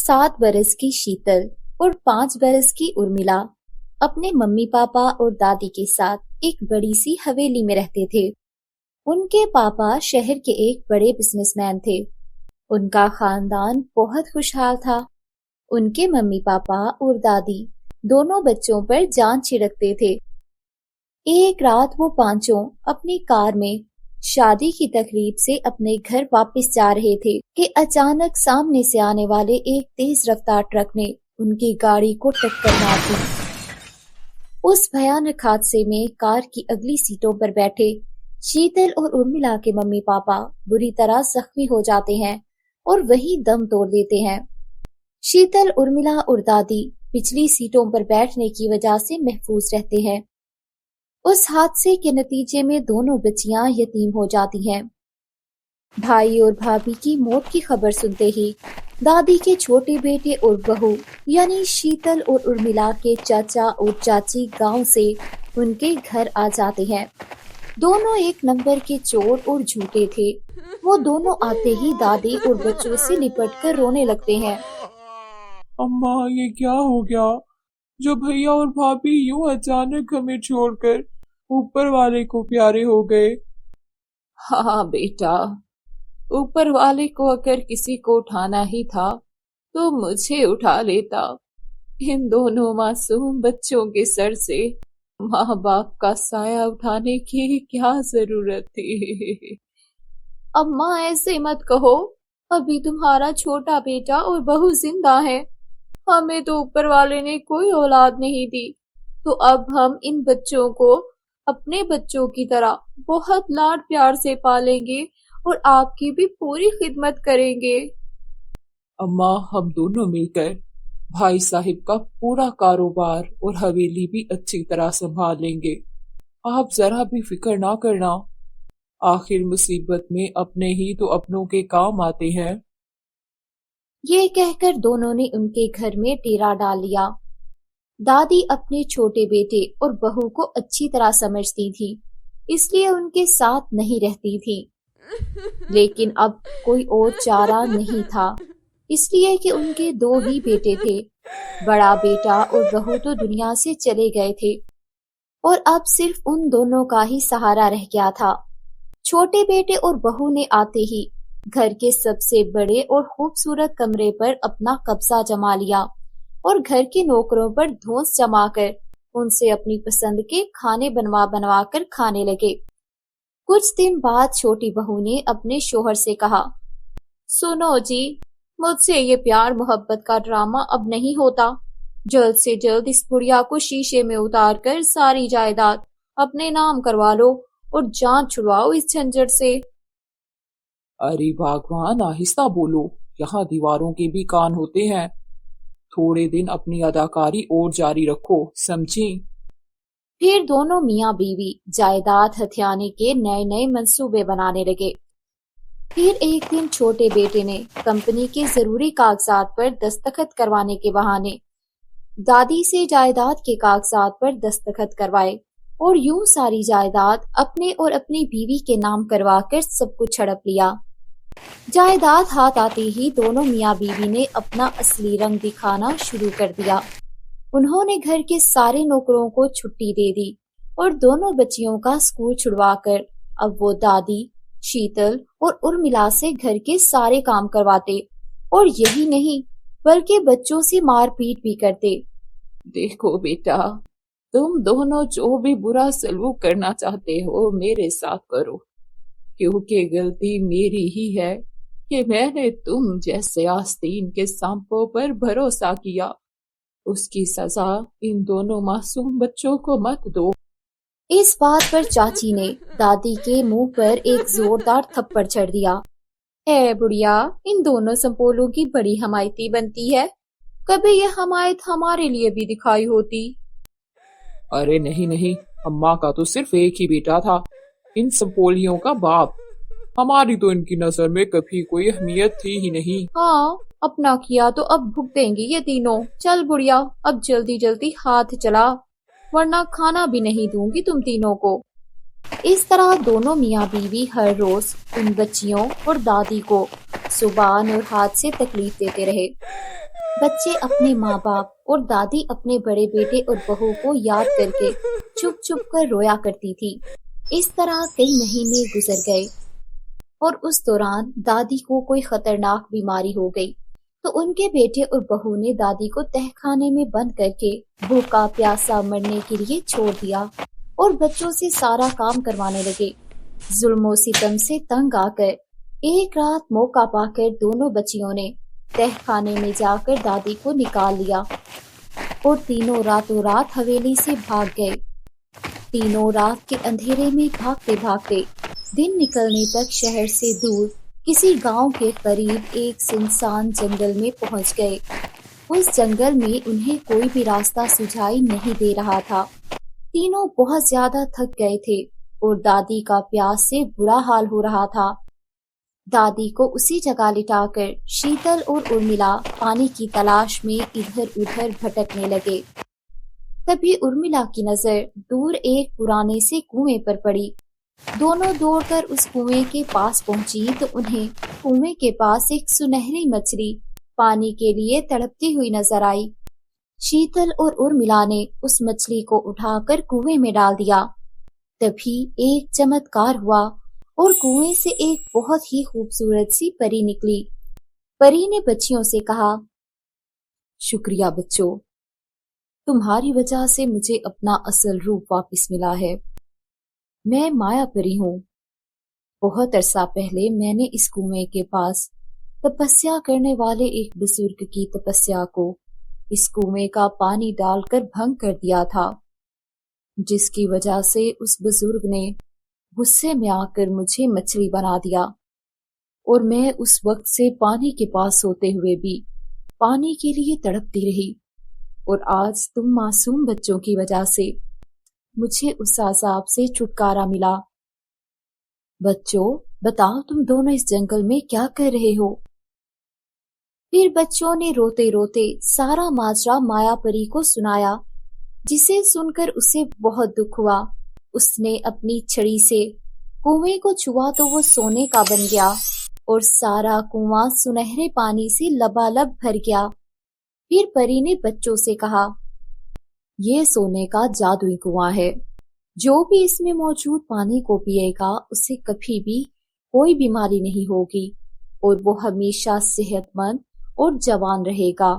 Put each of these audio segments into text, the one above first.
7 बरस की शीतल और 5 बरस की उर्मिला अपने मम्मी पापा और दादी के साथ एक बड़ी सी हवेली में रहते थे। उनके पापा शहर के एक बड़े बिजनेसमैन थे। उनका खानदान बहुत खुशहाल था। उनके मम्मी पापा और दादी दोनों बच्चों पर जान छिड़कते थे। एक रात वो पांचों अपनी कार में शादी की तकरीब से अपने घर वापस जा रहे थे कि अचानक सामने से आने वाले एक तेज रफ्तार ट्रक ने उनकी गाड़ी को टक्कर मार दी। उस भयानक हादसे में कार की अगली सीटों पर बैठे शीतल और उर्मिला के मम्मी पापा बुरी तरह जख्मी हो जाते हैं और वहीं दम तोड़ देते हैं। शीतल, उर्मिला और दादी पिछली सीटों पर बैठने की वजह से महफूज रहते हैं। उस हादसे के नतीजे में दोनों बच्चियां यतीम हो जाती हैं। भाई और भाभी की मौत की खबर सुनते ही दादी के छोटे बेटे और बहू यानी शीतल और उर्मिला के चाचा और चाची गांव से उनके घर आ जाते हैं। दोनों एक नंबर के चोर और झूठे थे। वो दोनों आते ही दादी और बच्चों से लिपट कर रोने लगते हैं। अम्मा, ये क्या हो गया? जो भैया और भाभी यूं अचानक हमें छोड़कर ऊपर वाले को प्यारे हो गए। हाँ बेटा, ऊपर वाले को अगर किसी को उठाना ही था तो मुझे उठा लेता। इन दोनों मासूम बच्चों के सर से माँ बाप का साया उठाने की क्या जरूरत थी? अम्मा, ऐसे मत कहो। अभी तुम्हारा छोटा बेटा और बहू जिंदा है। हमें तो ऊपर वाले ने कोई औलाद नहीं दी, तो अब हम इन बच्चों को अपने बच्चों की तरह बहुत लाड प्यार से पालेंगे और आपकी भी पूरी खिदमत करेंगे। अम्मा, हम दोनों मिलकर भाई साहिब का पूरा कारोबार और हवेली भी अच्छी तरह संभाल लेंगे। आप जरा भी फिक्र ना करना। आखिर मुसीबत में अपने ही तो अपनों के काम आते हैं। ये कहकर दोनों ने उनके घर में डेरा डाल लिया। दादी अपने छोटे बेटे और बहू को अच्छी तरह समझती थी, इसलिए उनके साथ नहीं रहती थी। लेकिन अब कोई और चारा नहीं था, इसलिए कि उनके 2 ही बेटे थे। बड़ा बेटा और बहू तो दुनिया से चले गए थे और अब सिर्फ उन दोनों का ही सहारा रह गया था। छोटे बेटे और बहू ने आते ही घर के सबसे बड़े और खूबसूरत कमरे पर अपना कब्जा जमा लिया और घर के नौकरों पर धौंस जमाकर उनसे अपनी पसंद के खाने बनवा कर खाने लगे। कुछ दिन बाद छोटी बहू ने अपने शोहर से कहा, सुनो जी, मुझसे ये प्यार मोहब्बत का ड्रामा अब नहीं होता। जल्द से जल्द इस बुढ़िया को शीशे में उतार कर सारी जायदाद अपने नाम करवा लो और जान छुड़वाओ इस झंझट से। अरे भगवान, आहिस्ता बोलो, यहाँ दीवारों के भी कान होते हैं। थोड़े दिन अपनी अदाकारी और जारी रखो, समझी? फिर दोनों मियाँ बीवी जायदाद हथियाने के नए नए मंसूबे बनाने लगे। फिर एक दिन छोटे बेटे ने कंपनी के जरूरी कागजात पर दस्तखत करवाने के बहाने दादी से जायदाद के कागजात पर दस्तखत करवाए और यूं सारी जायदाद अपने और अपनी बीवी के नाम करवाकर सब कुछ हड़प लिया। जायदाद हाथ आते ही दोनों मियाँ बीवी ने अपना असली रंग दिखाना शुरू कर दिया। उन्होंने घर के सारे नौकरों को छुट्टी दे दी और दोनों बच्चियों का स्कूल छुड़वाकर अब वो दादी, शीतल और उर्मिला से घर के सारे काम करवाते और यही नहीं बल्कि बच्चों से मारपीट भी करते। देखो बेटा, तुम दोनों जो भी बुरा सलूक करना चाहते हो मेरे साथ करो, क्योंकि गलती मेरी ही है कि मैंने तुम जैसे आस्तीन के सांपों पर भरोसा किया। उसकी सजा इन दोनों मासूम बच्चों को मत दो। इस बात पर चाची ने दादी के मुंह पर एक जोरदार थप्पड़ चढ़ दिया। ए बुढ़िया, इन दोनों संपोलों की बड़ी हमायती बनती है। कभी यह हमायत हमारे लिए भी दिखाई होती। अरे नहीं नहीं, अम्मा का तो सिर्फ एक ही बेटा था, इन संपोलियों का बाप। हमारी तो इनकी नजर में कभी कोई अहमियत थी ही नहीं। हाँ, अपना किया तो अब भुगतेंगी ये तीनों। चल बुढ़िया, अब जल्दी जल्दी हाथ चला, वरना खाना भी नहीं दूंगी तुम तीनों को। इस तरह दोनों मियाँ बीवी हर रोज उन बच्चियों और दादी को जुबान और हाथ से तकलीफ देते रहे। بچے اپنے ماں باپ اور دادی اپنے بڑے بیٹے اور بہو کو یاد کر کے چھپ چھپ کر رویا کرتی تھی۔ اس طرح کئی مہینے گزر گئے اور اس دوران دادی کو کوئی خطرناک بیماری ہو گئی تو ان کے بیٹے اور بہو نے دادی کو تہ خانے میں بند کر کے بھوکا پیاسا مرنے کے لیے چھوڑ دیا اور بچوں سے سارا کام کروانے لگے۔ ظلم و ستم سے تنگ آ کر ایک رات موقع پا کر دونوں بچیوں نے تہ خانے میں جا کر دادی کو نکال لیا اور تینوں راتوں رات حویلی سے بھاگ گئے۔ تینوں رات کے اندھیرے میں بھاگتے بھاگتے دن نکلنے تک شہر سے دور کسی گاؤں کے قریب ایک سنسان جنگل میں پہنچ گئے۔ اس جنگل میں انہیں کوئی بھی راستہ سجھائی نہیں دے رہا تھا۔ تینوں بہت زیادہ تھک گئے تھے اور دادی کا پیاس سے برا حال ہو رہا تھا۔ دادی کو اسی جگہ لٹا کر شیتل اور ارملا پانی کی تلاش میں ادھر ادھر بھٹکنے لگے۔ تبھی ارملا کی نظر دور ایک پرانے سے کنویں پر پڑی۔ دونوں دوڑ کر اس کنویں کے پاس پہنچی تو انہیں کنویں کے پاس ایک سنہری مچھلی پانی کے لیے تڑپتی ہوئی نظر آئی۔ شیتل اور ارملا نے اس مچھلی کو اٹھا کر کنویں میں ڈال دیا۔ تبھی ایک چمتکار ہوا اور کنویں سے ایک بہت ہی خوبصورت سی پری نکلی۔ پری نے بچیوں سے کہا، شکریہ بچوں، تمہاری وجہ سے مجھے اپنا اصل روپ واپس ملا ہے۔ میں مایا پری ہوں۔ بہت عرصہ پہلے میں نے اس کنویں کے پاس تپسیا کرنے والے ایک بزرگ کی تپسیا کو اس کنویں کا پانی ڈال کر بھنگ کر دیا تھا، جس کی وجہ سے اس بزرگ نے غصے میں آ کر مجھے مچھلی بنا دیا اور میں اس وقت سے پانی کے پاس ہوتے ہوئے بھی پانی کے لیے تڑپتی رہی، اور آج تم معصوم بچوں کی وجہ سے مجھے اس عذاب سے چھٹکارا ملا۔ بچوں، بتاؤ تم دونوں اس جنگل میں کیا کر رہے ہو؟ پھر بچوں نے روتے روتے سارا ماجرا مایا پری کو سنایا، جسے سن کر اسے بہت دکھ ہوا۔ اس نے اپنی چھڑی سے کنویں کو چھوا تو وہ سونے کا بن گیا اور سارا کنواں سنہرے پانی سے لبالب بھر گیا۔ پھر پری نے بچوں سے کہا، یہ سونے کا جادوئی کنواں ہے، جو بھی اس میں موجود پانی کو پیے گا اسے کبھی بھی کوئی بیماری نہیں ہوگی اور وہ ہمیشہ صحت مند اور جوان رہے گا،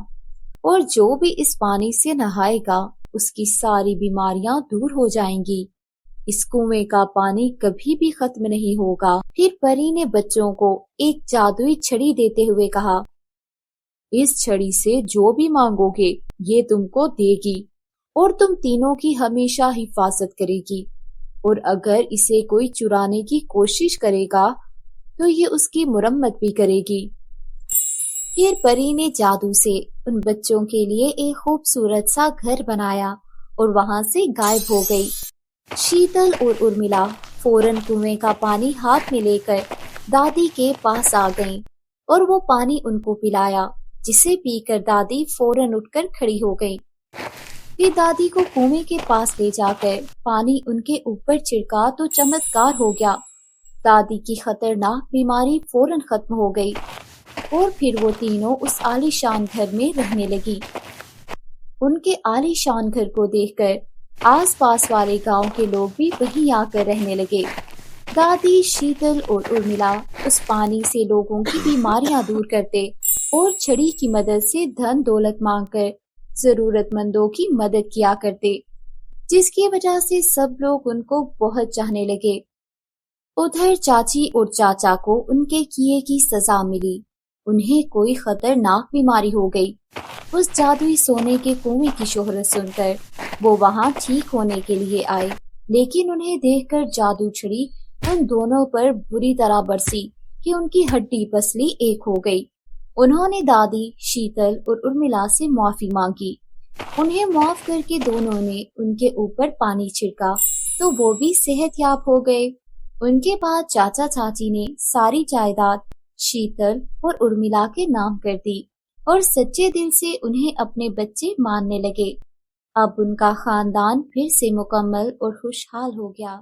اور جو بھی اس پانی سے نہائے گا اس کی ساری بیماریاں دور ہو جائیں گی۔ اس کنویں کا پانی کبھی بھی ختم نہیں ہوگا۔ پھر پری نے بچوں کو ایک جادوئی چھڑی دیتے ہوئے کہا، اس چھڑی سے جو بھی مانگو گے یہ تم کو دے گی اور تم تینوں کی ہمیشہ حفاظت کرے گی، اور اگر اسے کوئی چرانے کی کوشش کرے گا تو یہ اس کی مرمت بھی کرے گی۔ پھر پری نے جادو سے ان بچوں کے لیے ایک خوبصورت سا گھر بنایا اور وہاں سے غائب ہو گئی۔ شیتل اور ارملا فوراً کنویں کا پانی ہاتھ میں لے کر دادی کے پاس آ گئیں اور وہ پانی ان کو پلایا، جسے پی کر دادی فوراً اٹھ کر کھڑی ہو گئی۔ پھر دادی کو کنویں کے پاس لے جا کر پانی ان کے اوپر چھڑکا تو چمتکار ہو گیا۔ دادی کی خطرناک بیماری فوراً ختم ہو گئی اور پھر وہ تینوں اس عالی شان گھر میں رہنے لگی۔ ان کے عالی شان گھر کو دیکھ کر آس پاس والے گاؤں کے لوگ بھی وہیں آ کر رہنے لگے۔ دادی، شیتل اور ارملا اس پانی سے لوگوں کی بیماریاں دور کرتے اور چھڑی کی مدد سے دھن دولت مانگ کر ضرورت مندوں کی مدد کیا کرتے، جس کی وجہ سے سب لوگ ان کو بہت چاہنے لگے۔ ادھر چاچی اور چاچا کو ان کے کیے کی سزا ملی۔ انہیں کوئی خطرناک بیماری ہو گئی۔ اس جادوئی سونے کے کنویں کی شہرت سن کر وہ وہاں ٹھیک ہونے کے لیے آئے، لیکن انہیں دیکھ کر جادو چھڑی ان دونوں پر بری طرح برسی کہ ان کی ہڈی پسلی ایک ہو گئی۔ انہوں نے دادی، شیتل اور ارملا سے معافی مانگی۔ انہیں معاف کر کے دونوں نے ان کے اوپر پانی چھڑکا تو وہ بھی صحت یاب ہو گئے۔ ان کے بعد چاچا چاچی نے ساری جائیداد شیتل اور ارملا کے نام کر دی اور سچے دل سے انہیں اپنے بچے ماننے لگے۔ اب ان کا خاندان پھر سے مکمل اور خوشحال ہو گیا۔